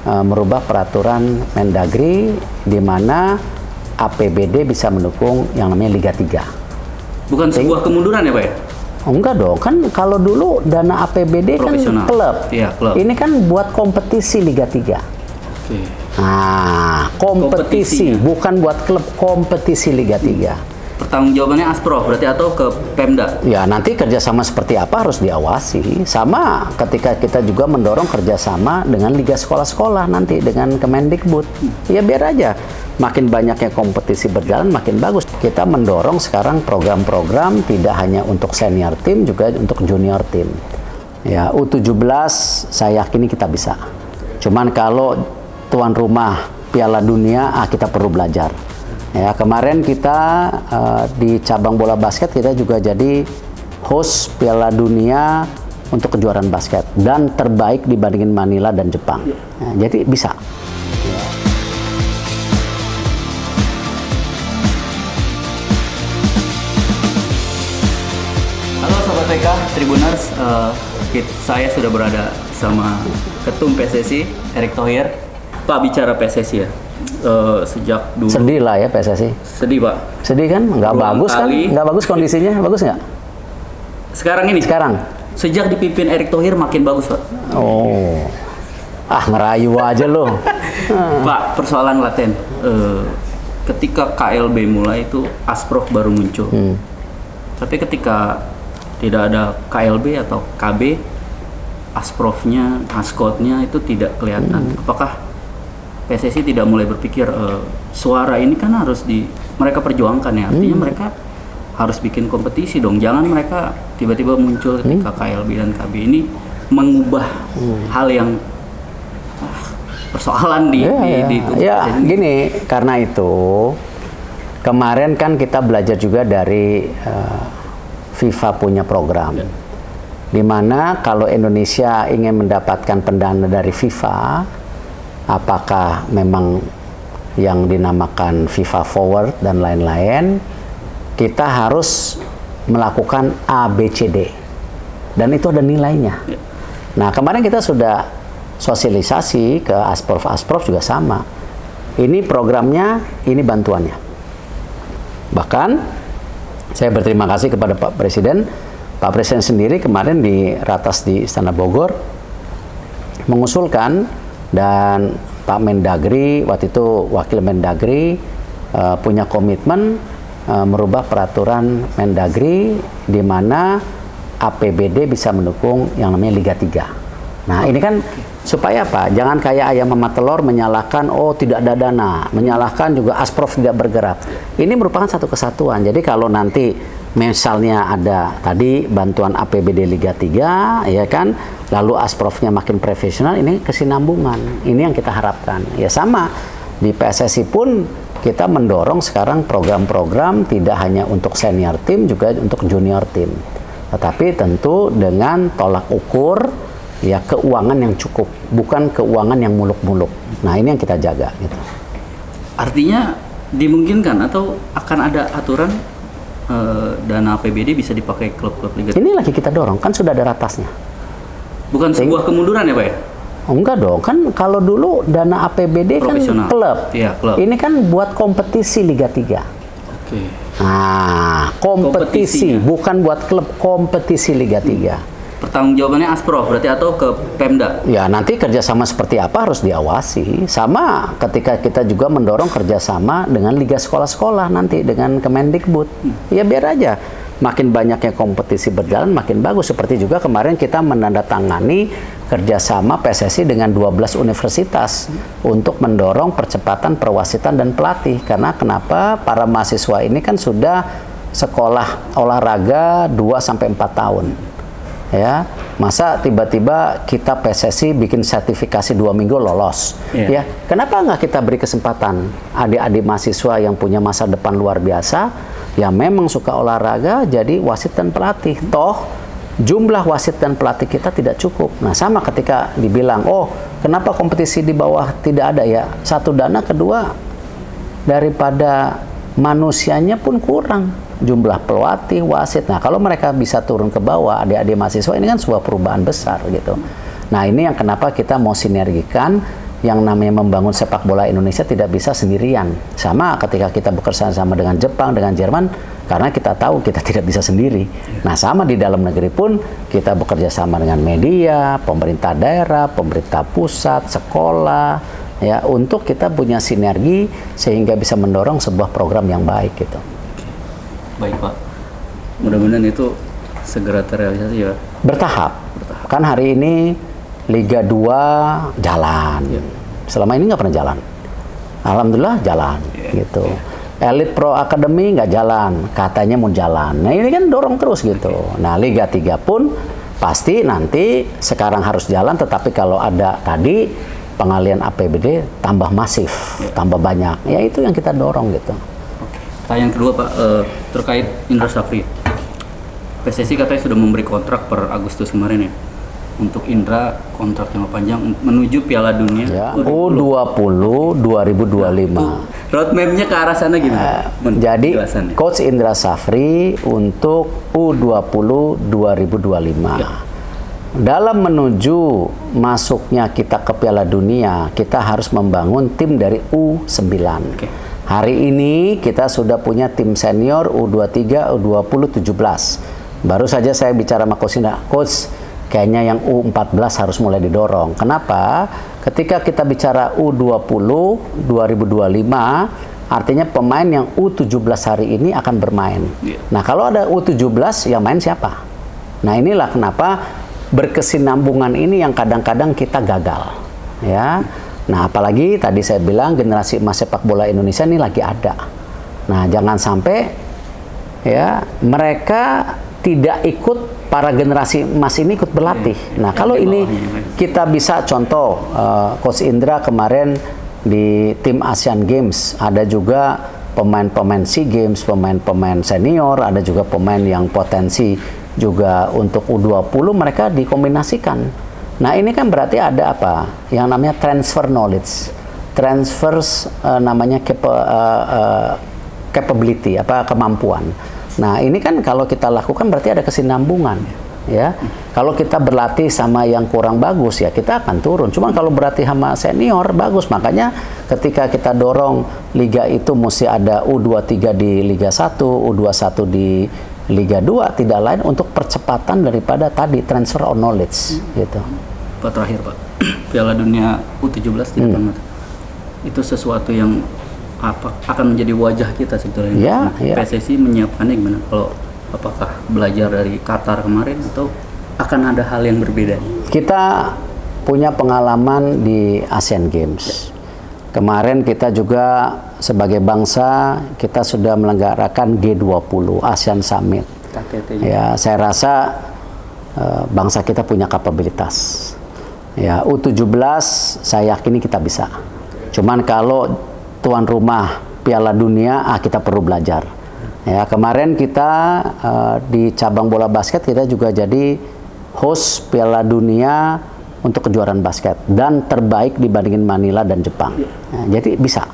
merubah peraturan Mendagri di mana APBD bisa mendukung yang namanya Liga 3. Bukan sebuah kemunduran ya Pak ya? Enggak dong, kan kalau dulu dana APBD kan klub. Iya, klub. Ini kan buat kompetisi Liga 3. Oke. Nah, kompetisi, bukan buat klub, kompetisi Liga 3. Pertanggungjawabannya Asprof berarti atau ke Pemda? Ya, nanti kerjasama seperti apa harus diawasi. Sama ketika kita juga mendorong kerjasama dengan Liga Sekolah-Sekolah nanti dengan Kemendikbud. Ya biar aja. Makin banyaknya kompetisi berjalan, makin bagus. Kita mendorong sekarang program-program tidak hanya untuk senior tim, juga untuk junior tim. Ya, U17 saya yakini kita bisa. Cuman kalau tuan rumah Piala Dunia, kita perlu belajar. Ya, kemarin kita di cabang bola basket kita juga jadi host Piala Dunia untuk kejuaraan basket dan terbaik dibandingin Manila dan Jepang. Ya, jadi bisa. Halo Sobat TK Tribuners, saya sudah berada sama Ketum PSSI Erick Thohir. Pak, bicara PSSI ya. Sejak dulu sedih lah ya PSSI. Sedih Pak. Sedih kan? Nggak bagus kan? Nggak bagus kondisinya? Bagus nggak? Sekarang ini? Sekarang? Sejak dipimpin Erick Thohir makin bagus Pak. Oh, ngerayu aja loh. Pak, persoalan laten. Ketika KLB mulai itu Asprof baru muncul. Tapi ketika tidak ada KLB atau KB, Asprofnya, Askotnya itu tidak kelihatan. Apakah PSSI tidak mulai berpikir suara ini kan harus mereka perjuangkan ya, artinya mereka harus bikin kompetisi dong, jangan mereka tiba-tiba muncul ketika KLB dan KB ini mengubah hal yang persoalan di PSSI. Gini, karena itu kemarin kan kita belajar juga dari FIFA punya program, di mana kalau Indonesia ingin mendapatkan pendana dari FIFA, apakah memang yang dinamakan FIFA Forward dan lain-lain, kita harus melakukan A, B, C, D. Dan itu ada nilainya. Nah, kemarin kita sudah sosialisasi ke Asprof juga sama. Ini programnya, ini bantuannya. Bahkan, saya berterima kasih kepada Pak Presiden. Pak Presiden sendiri kemarin di Ratas di Istana Bogor mengusulkan, dan Pak Mendagri, waktu itu Wakil Mendagri punya komitmen merubah peraturan Mendagri di mana APBD bisa mendukung yang namanya Liga 3. Nah, ini kan supaya apa? Jangan kayak ayam sama telur menyalahkan, oh tidak ada dana, menyalahkan juga Asprof tidak bergerak. Ini merupakan satu kesatuan. Jadi kalau nanti misalnya ada tadi bantuan APBD Liga 3, ya kan, lalu Asprofnya makin profesional, ini kesinambungan. Ini yang kita harapkan. Ya sama, di PSSI pun kita mendorong sekarang program-program tidak hanya untuk senior tim, juga untuk junior tim. Tetapi tentu dengan tolak ukur, ya keuangan yang cukup, bukan keuangan yang muluk-muluk. Nah, ini yang kita jaga gitu. Artinya dimungkinkan atau akan ada aturan dana APBD bisa dipakai klub-klub Liga 3? Ini lagi kita dorong, kan sudah ada ratasnya. Bukan sebuah kemunduran ya Pak ya? Enggak dong, kan kalau dulu dana APBD kan klub. Iya, klub. Ini kan buat kompetisi Liga 3. Oke. Nah, kompetisi, bukan buat klub, kompetisi Liga 3. Pertanggungjawabannya Asprof berarti atau ke Pemda? Ya, nanti kerjasama seperti apa harus diawasi. Sama ketika kita juga mendorong kerjasama dengan Liga Sekolah-Sekolah nanti dengan Kemendikbud. Ya biar aja. Makin banyaknya kompetisi berjalan, makin bagus. Seperti juga kemarin kita menandatangani kerjasama PSSI dengan 12 universitas untuk mendorong percepatan perwasitan dan pelatih. Karena kenapa? Para mahasiswa ini kan sudah sekolah olahraga 2-4 tahun. Ya, masa tiba-tiba kita PSSI bikin sertifikasi 2 minggu lolos? Ya, kenapa nggak kita beri kesempatan adik-adik mahasiswa yang punya masa depan luar biasa, yang memang suka olahraga, jadi wasit dan pelatih? Toh jumlah wasit dan pelatih kita tidak cukup. Nah, sama ketika dibilang, oh kenapa kompetisi di bawah tidak ada ya? Satu, dana, kedua daripada manusianya pun kurang. Jumlah pelatih, wasit. Nah, kalau mereka bisa turun ke bawah, adik-adik mahasiswa, ini kan sebuah perubahan besar gitu. Nah, ini yang kenapa kita mau sinergikan yang namanya membangun sepak bola Indonesia tidak bisa sendirian. Sama ketika kita bekerja sama dengan Jepang, dengan Jerman, karena kita tahu kita tidak bisa sendiri. Nah, sama di dalam negeri pun kita bekerja sama dengan media, pemerintah daerah, pemerintah pusat, sekolah, ya, untuk kita punya sinergi sehingga bisa mendorong sebuah program yang baik gitu. Baik Pak, mudah-mudahan itu segera terrealisasi ya. Bertahap. Kan hari ini Liga 2 jalan. Selama ini nggak pernah jalan. Alhamdulillah jalan gitu. Elite Pro Academy nggak jalan, katanya mau jalan. Nah, ini kan dorong terus gitu. Nah, Liga 3 pun pasti nanti sekarang harus jalan, tetapi kalau ada tadi pengalian APBD tambah masif, tambah banyak. Ya itu yang kita dorong gitu. Oke. Nah, yang kedua Pak, terkait Indra Safri. PSSI katanya sudah memberi kontrak per Agustus kemarin ya. Untuk Indra kontrak yang panjang menuju Piala Dunia Ya, U20 2025. Roadmap-nya ke arah sana gimana? Jadi Penjelasannya. Coach Indra Safri untuk U20 2025. Dalam menuju masuknya kita ke Piala Dunia, kita harus membangun tim dari U9. Oke. Hari ini kita sudah punya tim senior U23, U20, 17. Baru saja saya bicara sama Coach Indra, Coach, kayaknya yang U14 harus mulai didorong. Kenapa? Ketika kita bicara U20 2025, artinya pemain yang U17 hari ini akan bermain. Nah, kalau ada U17, yang main siapa? Nah, inilah kenapa berkesinambungan ini yang kadang-kadang kita gagal. Ya. Nah, apalagi tadi saya bilang generasi emas sepak bola Indonesia ini lagi ada. Nah, jangan sampai ya mereka tidak ikut, para generasi emas ini ikut berlatih. Nah, kalau ini kita bisa contoh, Coach Indra kemarin di tim Asian Games, ada juga pemain-pemain SEA Games, pemain-pemain senior, ada juga pemain yang potensi juga untuk U20, mereka dikombinasikan. Nah, ini kan berarti ada apa? Yang namanya transfer knowledge, namanya capability, kemampuan. Nah, ini kan kalau kita lakukan berarti ada kesinambungan, ya. Kalau kita berlatih sama yang kurang bagus, ya kita akan turun. Cuma kalau berlatih sama senior, bagus. Makanya ketika kita dorong liga itu mesti ada U23 di Liga 1, U21 di Liga 2, tidak lain untuk percepatan daripada tadi transfer of knowledge, gitu. Pak, terakhir Pak, Piala Dunia U17 tidak banget. Itu sesuatu yang akan menjadi wajah kita sebetulnya. PSSI menyiapkannya gimana? Kalau apakah belajar dari Qatar kemarin atau akan ada hal yang berbeda? Kita punya pengalaman di Asian Games. Kemarin kita juga sebagai bangsa kita sudah melenggarakan G20 ASEAN Summit. Ya, saya rasa bangsa kita punya kapabilitas. Ya, U17 saya yakini kita bisa. Cuman kalau tuan rumah Piala Dunia, kita perlu belajar. Ya, kemarin kita di cabang bola basket kita juga jadi host Piala Dunia untuk kejuaraan basket dan terbaik dibandingin Manila dan Jepang. Ya, jadi bisa.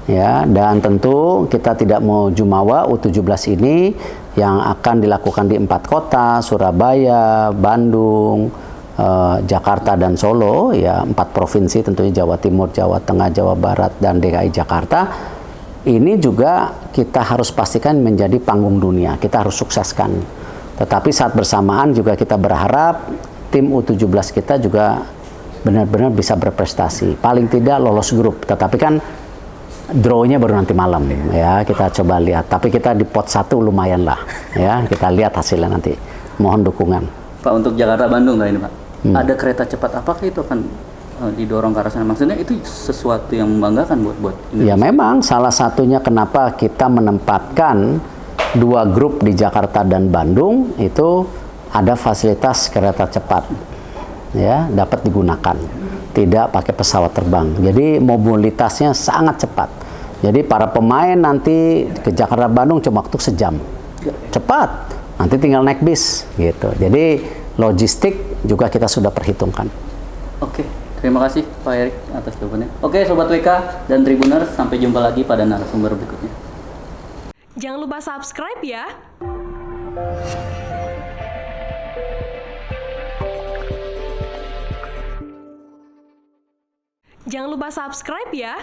Ya, dan tentu kita tidak mau jumawa U17 ini yang akan dilakukan di 4 kota, Surabaya, Bandung, Jakarta dan Solo, ya 4 provinsi tentunya, Jawa Timur, Jawa Tengah, Jawa Barat dan DKI Jakarta. Ini juga kita harus pastikan menjadi panggung dunia, kita harus sukseskan. Tetapi saat bersamaan juga kita berharap tim U17 kita juga benar-benar bisa berprestasi, paling tidak lolos grup. Tetapi kan draw-nya baru nanti malam, ya kita coba lihat. Tapi kita di pot 1 lumayan lah, ya kita lihat hasilnya nanti. Mohon dukungan. Pak, untuk Jakarta Bandung kali ini Pak, ada kereta cepat, apakah itu akan didorong ke arah sana? Maksudnya itu sesuatu yang membanggakan buat Indonesia. Ya memang salah satunya kenapa kita menempatkan 2 grup di Jakarta dan Bandung itu ada fasilitas kereta cepat, ya dapat digunakan, tidak pakai pesawat terbang. Jadi mobilitasnya sangat cepat. Jadi para pemain nanti ke Jakarta Bandung cuma waktu sejam, cepat. Nanti tinggal naik bis, gitu. Jadi logistik juga kita sudah perhitungkan. Oke, terima kasih Pak Erik atas jawabannya. Oke, Sobat WK dan Tribuners, sampai jumpa lagi pada narasumber berikutnya. Jangan lupa subscribe ya. Jangan lupa subscribe ya.